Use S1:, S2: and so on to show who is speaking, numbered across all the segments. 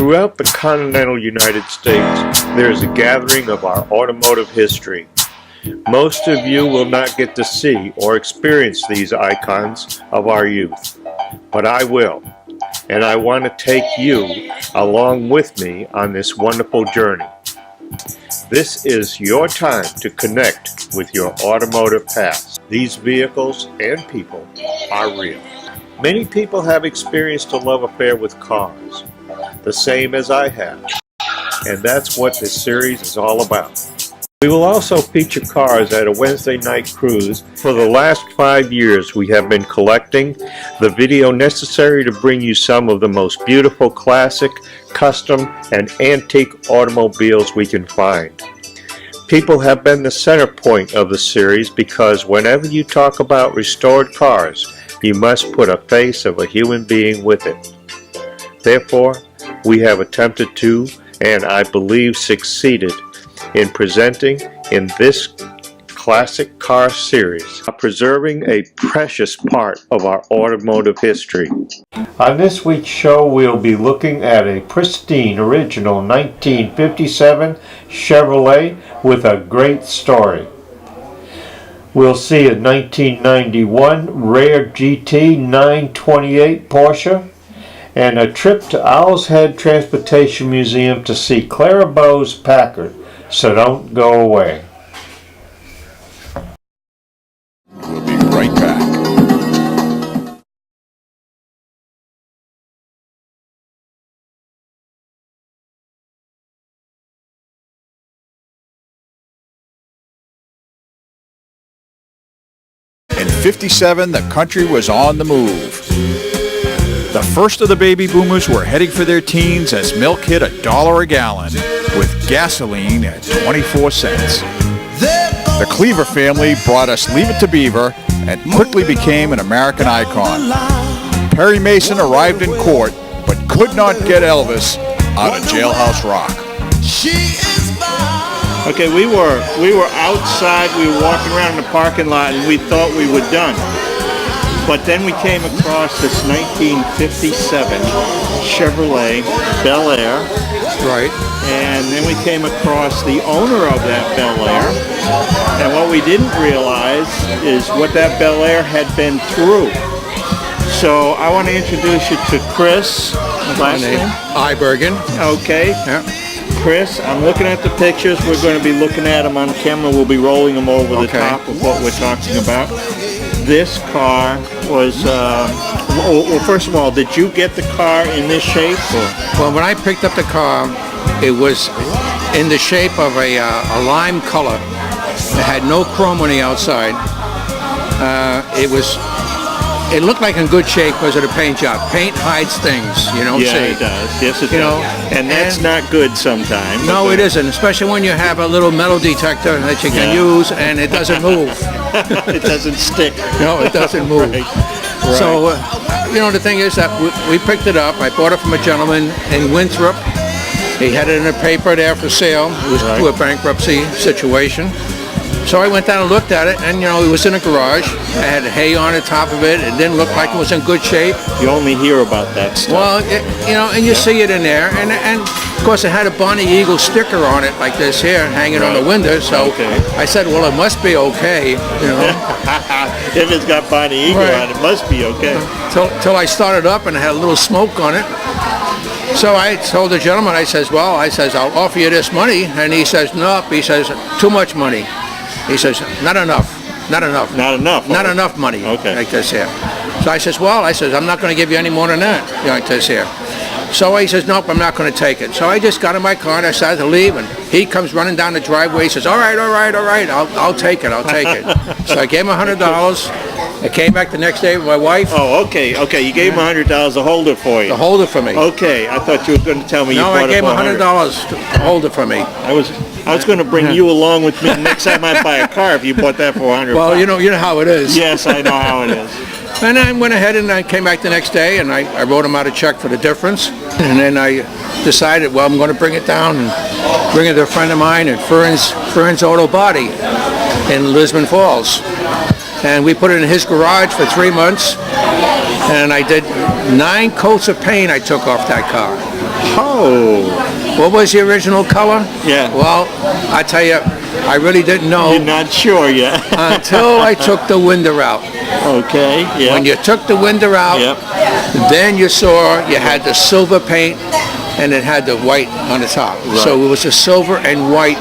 S1: Throughout the continental United States, there is a gathering of our automotive history. Most of you will not get to see or experience these icons of our youth, but I will, and I want to take you along with me on this wonderful journey. This is your time to connect with your automotive past. These vehicles and people are real. Many people have experienced a love affair with cars, the same as I have, and that's what this series is all about. We will also feature cars at a Wednesday night cruise. For the last 5 years, we have been collecting the video necessary to bring you some of the most beautiful classic, custom, and antique automobiles we can find. People have been the center point of the series because whenever you talk about restored cars, you must put a face of a human being with it. Therefore, we have attempted to, and I believe succeeded, in presenting in this classic car series, preserving a precious part of our automotive history. On this week's show, we'll be looking at a pristine original 1957 Chevrolet with a great story. We'll see a 1991 rare GT 928 Porsche, and a trip to Owl's Head Transportation Museum to see Clara Bow's Packard. So don't go away.
S2: We'll be right back. In '57, the country was on the move. The first of the baby boomers were heading for their teens as milk hit $1 a gallon, with gasoline at 24 cents. The Cleaver family brought us Leave It to Beaver and quickly became an American icon. Perry Mason arrived in court but could not get Elvis out of Jailhouse Rock.
S1: Okay, we were outside, we were walking around in the parking lot and we thought we were done. But then we came across this 1957 Chevrolet Bel Air.
S2: Right.
S1: And then we came across the owner of that Bel Air. And what we didn't realize is what that Bel Air had been through. So I want to introduce you to Chris. Last name?
S2: Ibergen.
S1: Okay.
S2: Yeah.
S1: Chris, I'm looking at the pictures. We're going to be looking at them on camera. We'll be rolling them over the top of what we're talking about. This car was, well, first of all, did you get the car in this shape? Or?
S3: Well, when I picked up the car, it was in the shape of a lime color. It had no chrome on the outside. It looked like in good shape because of the paint job. Paint hides things, you don't see.
S1: Yeah, it does. Yes, it does.
S3: know,
S1: and that's not good sometimes.
S3: No, it isn't, especially when you have a little metal detector that you can use and it doesn't move.
S1: It doesn't stick.
S3: No, it doesn't move.
S1: Right.
S3: So, the thing is that we picked it up. I bought it from a gentleman in Winthrop. He had it in a paper there for sale. It was through a bankruptcy situation. So I went down and looked at it, and it was in a garage. It had hay on the top of it. It didn't look like it was in good shape.
S1: You only hear about that stuff.
S3: Well, and you see it in there, and of course it had a Bonnie Eagle sticker on it like this here, hanging on the window. So I said, well, it must be okay,
S1: If it's got Bonnie Eagle on it, it must be okay.
S3: Till I started up and it had a little smoke on it. So I told the gentleman, I says, I'll offer you this money, and he says, nope. He says, too much money. He says, not enough.
S1: Not
S3: enough money.
S1: Okay.
S3: Like this here. So I says, I'm not going to give you any more than that. Like this here. So he says, nope, I'm not going to take it. So I just got in my car and I started to leave, and he comes running down the driveway. He says, all right, I'll take it. So I gave him $100. I came back the next day with my wife.
S1: Oh, okay. You gave him $100 to hold it for you.
S3: To hold it for me.
S1: Okay, I thought you were going to tell me you bought it for $100.
S3: No, I gave him $100 to hold it for me.
S1: I was going to bring you along with me next time I buy a car if you bought that for $100.
S3: Well, you know how it is.
S1: Yes, I know how it is.
S3: And I went ahead and I came back the next day and I wrote him out a check for the difference. And then I decided, well, I'm going to bring it down and bring it to a friend of mine at Fern's Auto Body in Lisbon Falls. And we put it in his garage for 3 months. And I did 9 coats of paint I took off that car.
S2: Oh.
S3: What was the original color?
S2: Yeah.
S3: Well, I tell you, I really didn't know
S2: You're not sure yet.
S3: until I took the window out.
S2: Okay. Yeah.
S3: When you took the window out,
S2: Yep.
S3: then you saw you had the silver paint and it had the white on the top. So it was a silver and white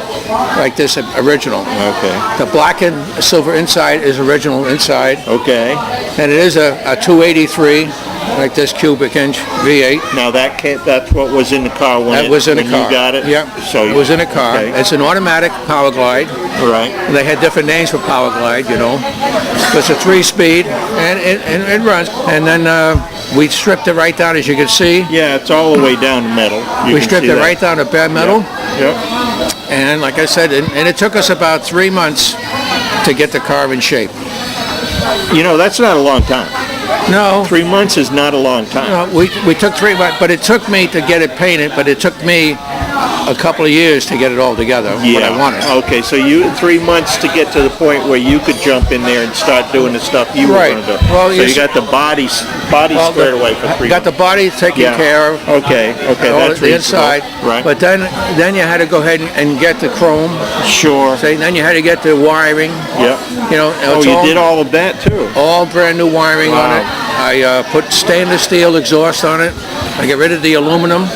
S3: like this original.
S2: Okay.
S3: The black and silver inside is original inside.
S2: Okay.
S3: And it is a 283 like this cubic inch V8.
S2: Now that's what was in the car when
S3: That was in the car.
S2: you got it?
S3: Yep.
S2: So
S3: it was in a car.
S2: Okay.
S3: It's an automatic power glide.
S2: Right.
S3: And they had different names for power glide, you know. It's a 3-speed and it runs. And then we stripped it right down, as you can see.
S2: Yeah, it's all the way down to metal.
S3: We stripped it right down to bare metal.
S2: Yep.
S3: And like I said, and it took us about 3 months to get the car in shape.
S2: You know, that's not a long time.
S3: No.
S2: 3 months is not a long time.
S3: No, we took 3 months, but it took me to get it painted, but it took me a couple of years to get it all together, what I wanted.
S2: Okay, so you 3 months to get to the point where you could jump in there and start doing the stuff you
S3: Right.
S2: were going to do.
S3: Well,
S2: so you got the body squared away for 3
S3: got
S2: months.
S3: the body taken
S2: Yeah.
S3: care of.
S2: Okay,
S3: All
S2: that's
S3: the
S2: reasonable.
S3: inside.
S2: Right.
S3: But then you had to go ahead and get the chrome.
S2: Sure.
S3: Say, then you had to get the wiring.
S2: Yep.
S3: You know,
S2: Oh,
S3: it's
S2: you
S3: all,
S2: did all of that too.
S3: all brand new wiring on
S2: Wow.
S3: it. I put stainless steel exhaust on it. I get rid of the aluminum,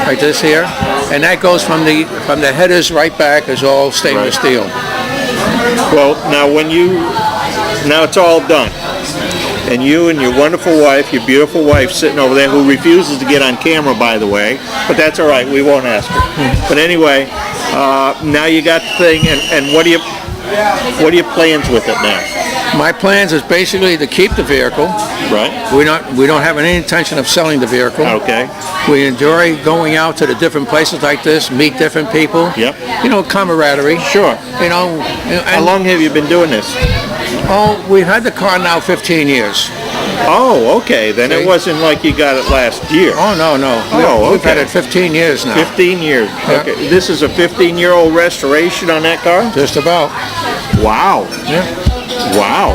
S3: like this here, and that goes from the headers right back is all stainless
S2: Right.
S3: steel.
S2: Well, now it's all done. And you and your wonderful wife, your beautiful wife sitting over there, who refuses to get on camera, by the way, but that's all right, we won't ask her. But anyway, now you got the thing, and what are your plans with it now?
S3: My plans is basically to keep the vehicle.
S2: Right.
S3: We don't have any intention of selling the vehicle.
S2: Okay.
S3: We enjoy going out to the different places like this, meet different people.
S2: Yep.
S3: You know, camaraderie.
S2: Sure.
S3: You know,
S2: How long have you been doing this?
S3: Oh, we've had the car now 15 years.
S2: Oh, okay. Then
S3: See?
S2: it wasn't like you got it last year.
S3: Oh, no.
S2: Oh,
S3: We've had
S2: okay.
S3: it 15 years now.
S2: 15 years.
S3: Yeah.
S2: Okay. This is a 15-year-old restoration on that car?
S3: Just about.
S2: Wow.
S3: Yeah.
S2: Wow.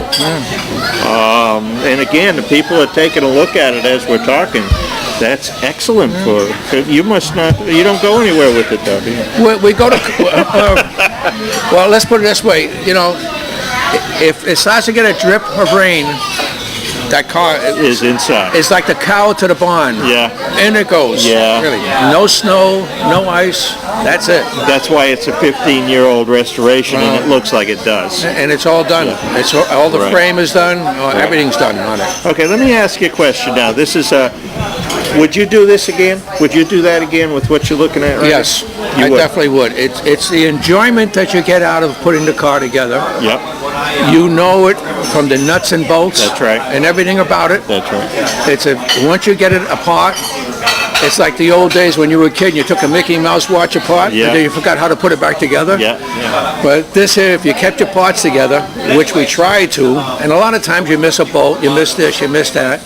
S2: And again, the people are taking a look at it as we're talking. That's excellent you you don't go anywhere with it though, do you?
S3: We go to, well, let's put it this way. You know, if it starts to get a drip of rain, that car
S2: Is inside.
S3: it's like the cow to the barn.
S2: Yeah.
S3: And it goes.
S2: Yeah.
S3: Really. No snow, no ice. That's it.
S2: That's why it's a 15-year-old restoration, and it looks like it does.
S3: And it's all done. It's all the
S2: Right.
S3: frame is done. Everything's done on it.
S2: Okay, let me ask you a question now. This is would you do this again? Would you do that again with what you're looking at right
S3: Yes,
S2: now?
S3: I definitely would. It's the enjoyment that you get out of putting the car together.
S2: Yep,
S3: You know it from the nuts and bolts.
S2: That's right.
S3: And everything about it.
S2: that's right.
S3: Once you get it apart, it's like the old days when you were a kid and you took a Mickey Mouse watch apart
S2: Yeah.
S3: and then you forgot how to put it back together.
S2: Yeah.
S3: But this here, if you kept your parts together, which we try to, and a lot of times you miss a bolt, you miss this, you miss that,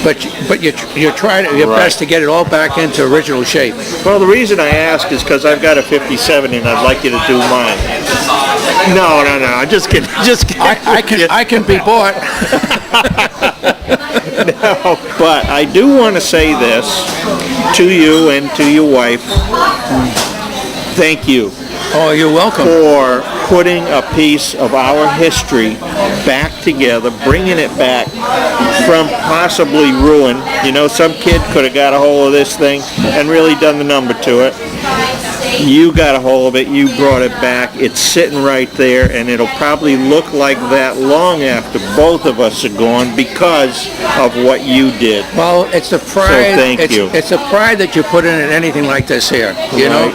S3: but you try your
S2: Right.
S3: best to get it all back into original shape.
S2: Well, the reason I ask is because I've got a 57 and I'd like you to do mine. No, I'm just kidding. Just kidding.
S3: I can be bought.
S2: No, but I do want to say this to you and to your wife. Thank you
S3: Oh, you're welcome.
S2: for putting a piece of our history back together, bringing it back from possibly ruin. You know, some kid could have got a hold of this thing and really done the number to it. You got a hold of it, you brought it back, it's sitting right there, and it'll probably look like that long after both of us are gone because of what you did.
S3: Well, it's the pride.
S2: thank you.
S3: It's the pride that you put in anything like this here. You know.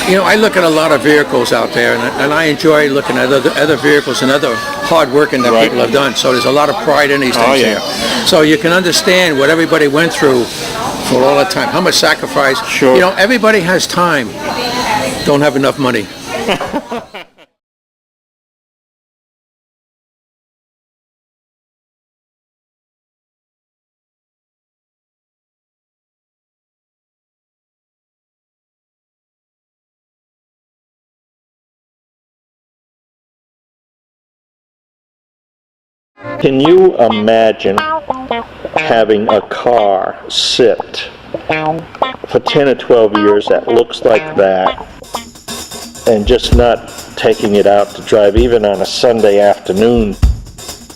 S3: You know, I look at a lot of vehicles out there, and I enjoy looking at other vehicles and other hard working that
S2: Right.
S3: people have done. So there's a lot of pride in these
S2: Oh,
S3: things
S2: yeah.
S3: here. So you can understand what everybody went through for all that time, how much sacrifice.
S2: Sure.
S3: You know, everybody has time, don't have enough money.
S1: Can you imagine having a car sit for 10 or 12 years that looks like that and just not taking it out to drive even on a Sunday afternoon?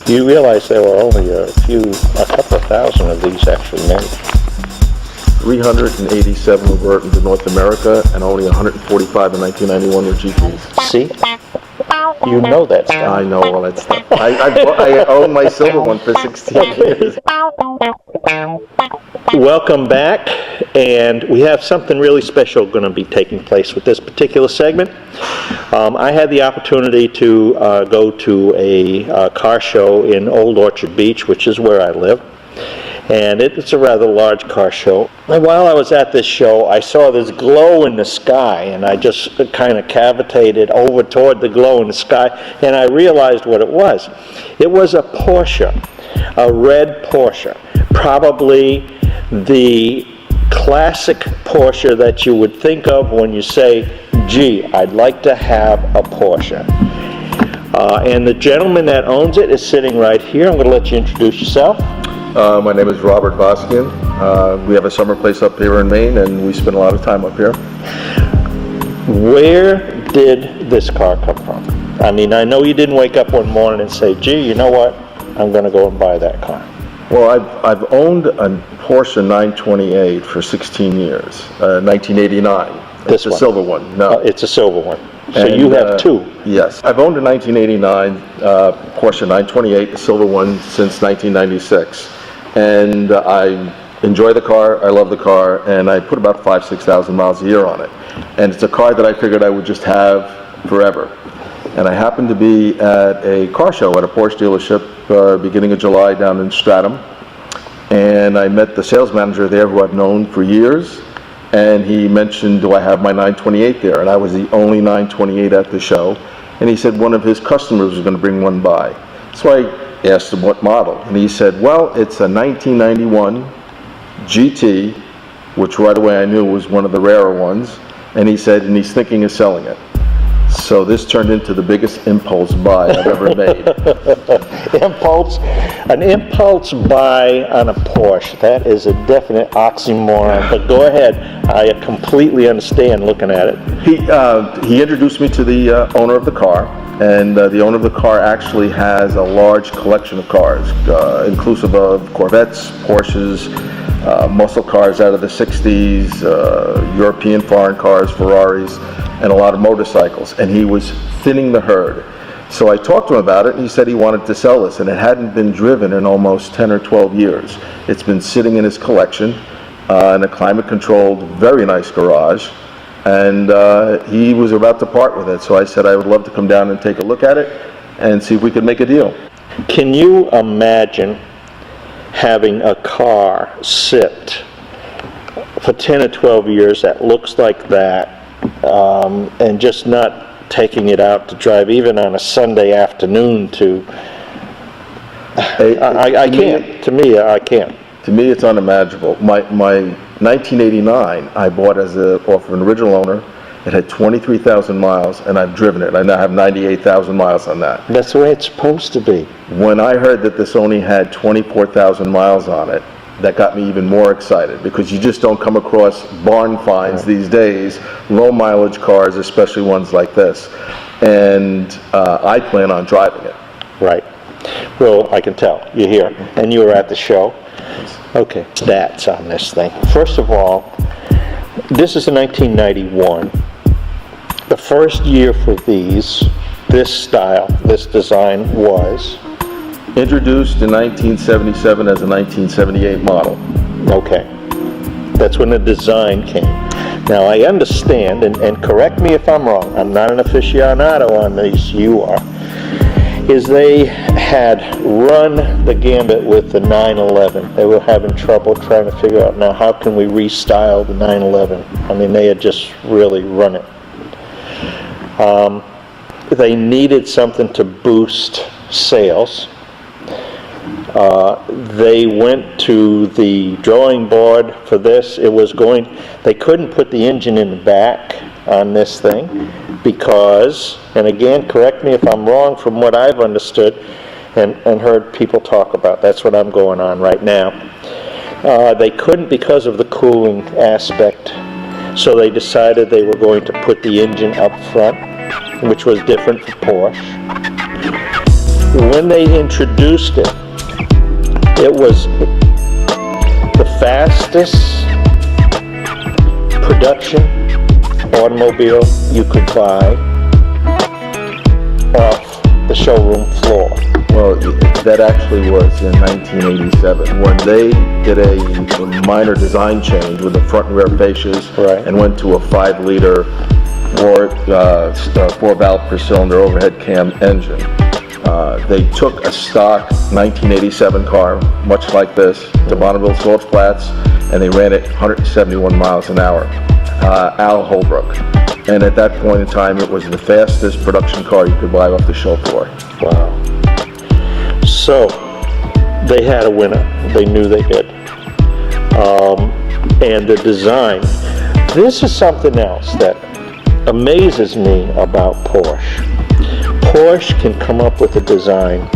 S1: You realize there were only a couple of thousand of these actually made.
S4: 387 were into North America, and only 145 in 1991 were GTs.
S1: See? You know that stuff.
S4: I know all that stuff. I own my silver one for 16 years.
S1: Welcome back, and we have something really special going to be taking place with this particular segment. I had the opportunity to go to a car show in Old Orchard Beach, which is where I live, and it's a rather large car show. And while I was at this show, I saw this glow in the sky, and I just kind of cavitated over toward the glow in the sky, and I realized what it was. It was a Porsche, a red Porsche, probably the classic Porsche that you would think of when you say, gee, I'd like to have a Porsche. And the gentleman that owns it is sitting right here. I'm going to let you introduce yourself.
S4: My name is Robert Hoskin. We have a summer place up here in Maine, and we spend a lot of time up here.
S1: Where did this car come from? I mean, I know you didn't wake up one morning and say, gee, you know what, I'm going to go and buy that car.
S4: Well, I've owned a Porsche 928 for 16 years, 1989.
S1: This
S4: It's a
S1: one?
S4: silver one. No.
S1: It's a silver one. So
S4: And,
S1: you have two.
S4: Yes. I've owned a 1989 Porsche 928, the silver one, since 1996. And I enjoy the car, I love the car, and I put about 5,000-6,000 miles a year on it. And it's a car that I figured I would just have forever. And I happened to be at a car show at a Porsche dealership beginning of July down in Stratham. And I met the sales manager there, who I've known for years. And he mentioned, do I have my 928 there? And I was the only 928 at the show. And he said one of his customers was going to bring one by. So I asked him what model. And he said, well, it's a 1991 GT, which right away I knew was one of the rarer ones. And he said, and he's thinking of selling it. So this turned into the biggest impulse buy I've ever made.
S1: An impulse buy on a Porsche. That is a definite oxymoron. But go ahead. I completely understand looking at it.
S4: He introduced me to the owner of the car, and the owner of the car actually has a large collection of cars, inclusive of Corvettes, Porsches, muscle cars out of the 60s, European foreign cars, Ferraris, and a lot of motorcycles. And he was thinning the herd. So I talked to him about it, and he said he wanted to sell this, and it hadn't been driven in almost 10 or 12 years. It's been sitting in his collection in a climate-controlled, very nice garage, and he was about to part with it. So I said I would love to come down and take a look at it and see if we could make a deal.
S1: Can you imagine having a car sit for 10 or 12 years that looks like that, and just not taking it out to drive even on a Sunday afternoon to... I can't. To me, I can't.
S4: To me, it's unimaginable. My 1989, I bought off of an original owner. It had 23,000 miles, and I've driven it. I now have 98,000 miles on that.
S1: That's the way it's supposed to be.
S4: When I heard that this only had 24,000 miles on it, that got me even more excited, because you just don't come across barn finds these days, low mileage cars, especially ones like this. And I plan on driving it.
S1: Right. Well, I can tell. You're here. And you were at the show. Okay. Stats on this thing. First of all, this is a 1991. The first year for this style, this design was...
S4: Introduced in 1977 as a 1978 model.
S1: Okay. That's when the design came. Now, I understand, and correct me if I'm wrong, I'm not an aficionado on these, you are, is they had run the gambit with the 911. They were having trouble trying to figure out, now, how can we restyle the 911? I mean, they had just really run it. They needed something to boost sales. They went to the drawing board for this. They couldn't put the engine in the back on this thing because, and again, correct me if I'm wrong, from what I've understood, and heard people talk about. That's what I'm going on right now. They couldn't because of the cooling aspect, so they decided they were going to put the engine up front, which was different for Porsche. When they introduced it, it was the fastest production automobile you could buy off the showroom floor.
S4: Well, that actually was in 1987 when they did a minor design change with the front and rear fascias,
S1: Right.
S4: and went to a 5-liter 4-valve per cylinder overhead cam engine. They took a stock 1987 car, much like this, to Bonneville Salt Flats, and they ran it 171 miles an hour. Al Holbrook. And at that point in time, it was the fastest production car you could buy off the show floor.
S1: Wow. So, they had a winner. They knew they did. And the design. This is something else that amazes me about Porsche. Porsche can come up with a design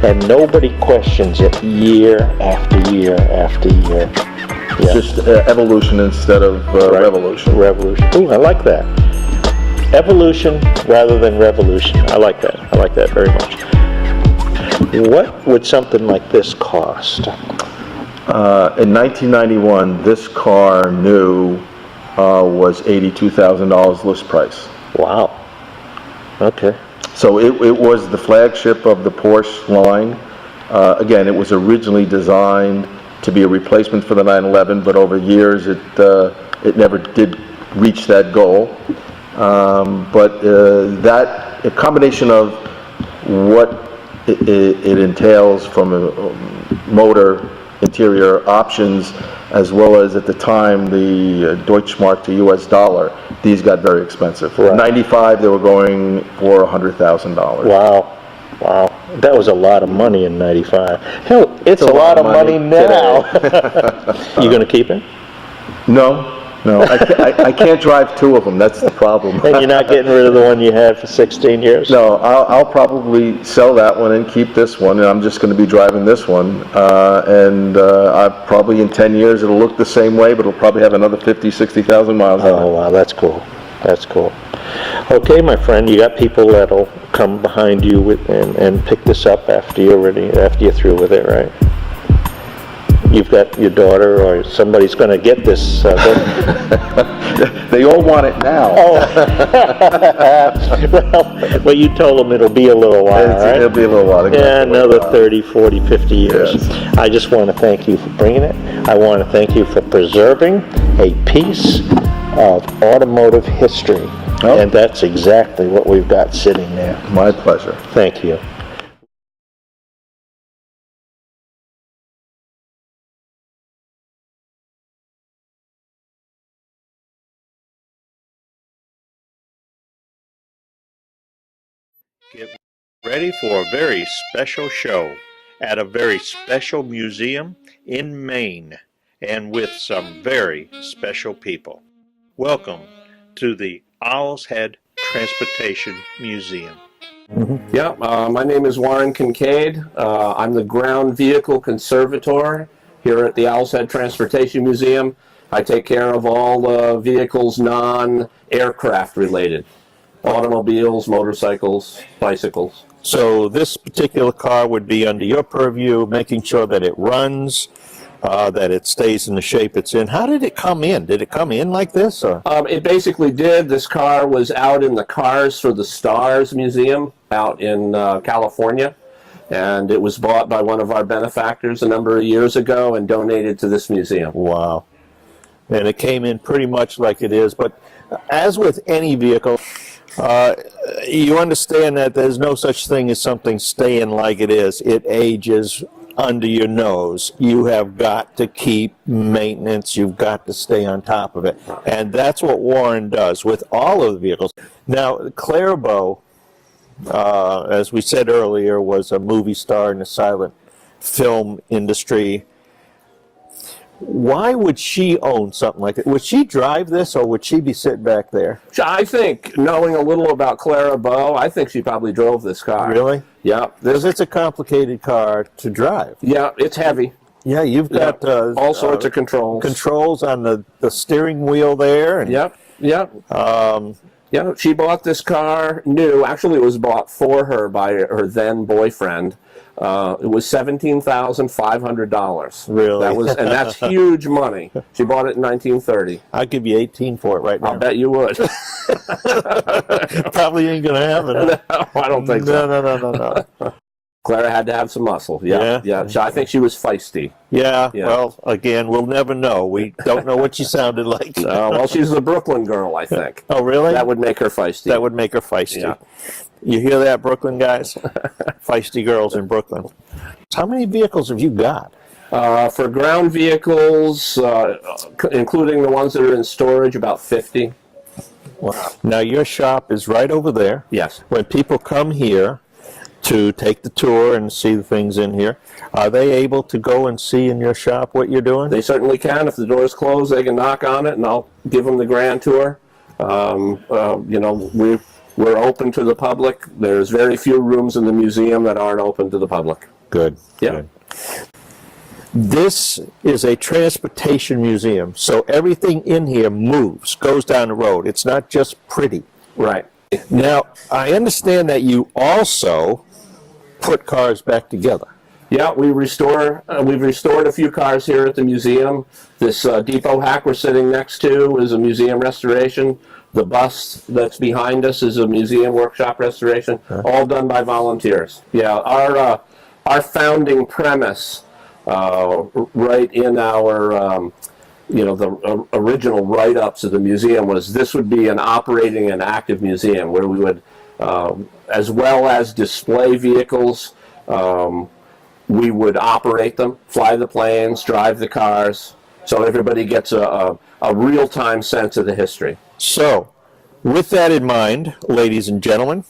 S1: and nobody questions it year after year after year. Yeah.
S4: Just evolution instead of revolution.
S1: Revolution. Ooh, I like that. Evolution rather than revolution. I like that. I like that very much. What would something like this cost?
S4: In 1991, this car new was $82,000 list price.
S1: Wow. Okay.
S4: So it was the flagship of the Porsche line. Again, it was originally designed to be a replacement for the 911, but over years it never did reach that goal. But that a combination of what it entails from a motor, interior options, as well as at the time the Deutschmark to US dollar, these got very expensive.
S1: Right.
S4: In 95 they were going for $100,000.
S1: Wow. Wow. That was a lot of money in 95. Hell, it's a lot of money now. You gonna keep it?
S4: No. I can't drive two of them. That's the problem.
S1: And you're not getting rid of the one you had for 16 years?
S4: No, I'll probably sell that one and keep this one, and I'm just going to be driving this one. I probably in 10 years it'll look the same way, but it'll probably have another 50, 60,000 miles on it.
S1: Oh, wow, that's cool. That's cool. Okay, my friend, you got people that'll come behind you and pick this up after you're through with it, right? You've got your daughter or somebody's going to get this.
S4: They all want it now.
S1: Oh. Well, you told them it'll be a little while, right?
S4: It'll be a little while.
S1: Yeah, another 30, 40, 50 years.
S4: Yes.
S1: I just want to thank you for bringing it. I want to thank you for preserving a piece of automotive history.
S4: Oh.
S1: And that's exactly what we've got sitting there.
S4: My pleasure.
S1: Thank you. Get ready for a very special show at a very special museum in Maine and with some very special people. Welcome to the Owl's Head Transportation Museum.
S5: Yeah, my name is Warren Kincaid. I'm the ground vehicle conservator here at the Owl's Head Transportation Museum. I take care of all vehicles non-aircraft related. Automobiles, motorcycles, bicycles.
S1: So this particular car would be under your purview, making sure that it runs, that it stays in the shape it's in. How did it come in? Did it come in like this? Or?
S5: It basically did. This car was out in the Cars for the Stars Museum out in California, and it was bought by one of our benefactors a number of years ago and donated to this museum.
S1: Wow. And it came in pretty much like it is, but as with any vehicle, you understand that there's no such thing as something staying like it is. It ages under your nose. You have got to keep maintenance. You've got to stay on top of it. And that's what Warren does with all of the vehicles. Now, Clara Bow, as we said earlier, was a movie star in the silent film industry. Why would she own something like that? Would she drive this, or would she be sitting back there?
S5: I think, knowing a little about Clara Bow, I think she probably drove this car.
S1: Really?
S5: Yeah.
S1: Because it's a complicated car to drive.
S5: Yeah, it's heavy.
S1: Yeah, you've got
S5: all sorts of controls.
S1: Controls on the steering wheel there. And,
S5: Yep. Yeah, she bought this car new. Actually, it was bought for her by her then boyfriend. It was $17,500.
S1: Really?
S5: And that's huge money. She bought it in 1930.
S1: I'll give you 18 for it right now.
S5: I'll bet you would.
S1: Probably ain't gonna happen.
S5: No, I don't think so.
S1: No.
S5: Clara had to have some muscle. Yeah. So I think she was feisty.
S1: Yeah. Well, again, we'll never know. We don't know what she sounded like.
S5: Well, she's a Brooklyn girl, I think.
S1: Oh, really?
S5: That would make her feisty.
S1: That would make her feisty.
S5: Yeah.
S1: You hear that, Brooklyn guys? Feisty girls in Brooklyn. How many vehicles have you got?
S5: For ground vehicles, including the ones that are in storage, about 50.
S1: Wow. Now, your shop is right over there.
S5: Yes.
S1: When people come here to take the tour and see the things in here, are they able to go and see in your shop what you're doing?
S5: They certainly can. If the door's closed, they can knock on it, and I'll give them the grand tour. We're open to the public. There's very few rooms in the museum that aren't open to the public.
S1: Good.
S5: Yeah.
S1: Good. This is a transportation museum, so everything in here moves, goes down the road. It's not just pretty.
S5: Right.
S1: Now, I understand that you also put cars back together.
S5: Yeah, we've restored a few cars here at the museum. This depot hack we're sitting next to is a museum restoration. The bus that's behind us is a museum workshop restoration, all done by volunteers. Yeah, our founding premise, right in our the original write-ups of the museum, was this would be an operating and active museum where we would, as well as display vehicles, we would operate them, fly the planes, drive the cars, so everybody gets a real-time sense of the history.
S1: So, with that in mind, ladies and gentlemen,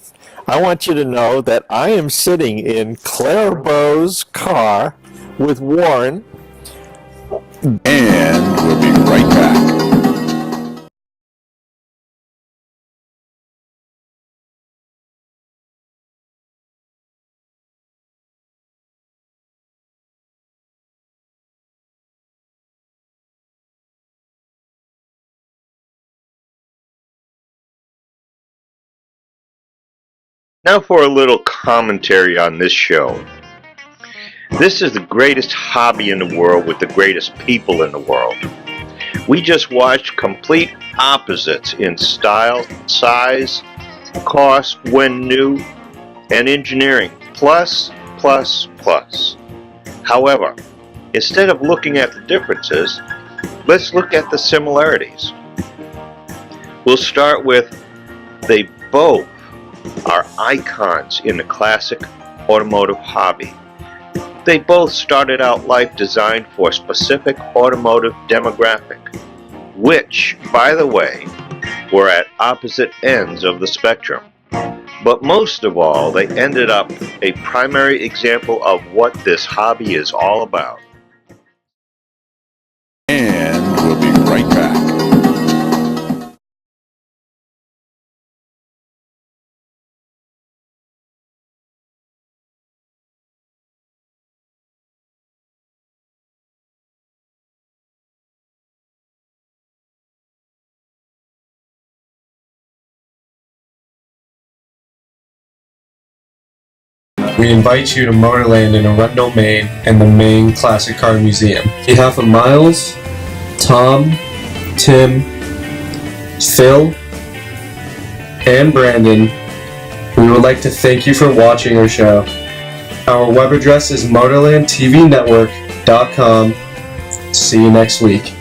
S1: I want you to know that I am sitting in Clara Bow's car with Warren.
S2: And we'll be right back.
S1: Now for a little commentary on this show. This is the greatest hobby in the world with the greatest people in the world. We just watched complete opposites in style, size, cost when new, and engineering. Plus. However, instead of looking at the differences, let's look at the similarities. We'll start with they both are icons in the classic automotive hobby. They both started out life designed for a specific automotive demographic, which, by the way, were at opposite ends of the spectrum. But most of all, they ended up a primary example of what this hobby is all about.
S2: And we'll be right back.
S6: We invite you to Motorland in Arundel, Maine, and the Maine Classic Car Museum. On behalf of Miles, Tom, Tim, Phil, and Brandon, we would like to thank you for watching our show. Our web address is motorlandtvnetwork.com. See you next week.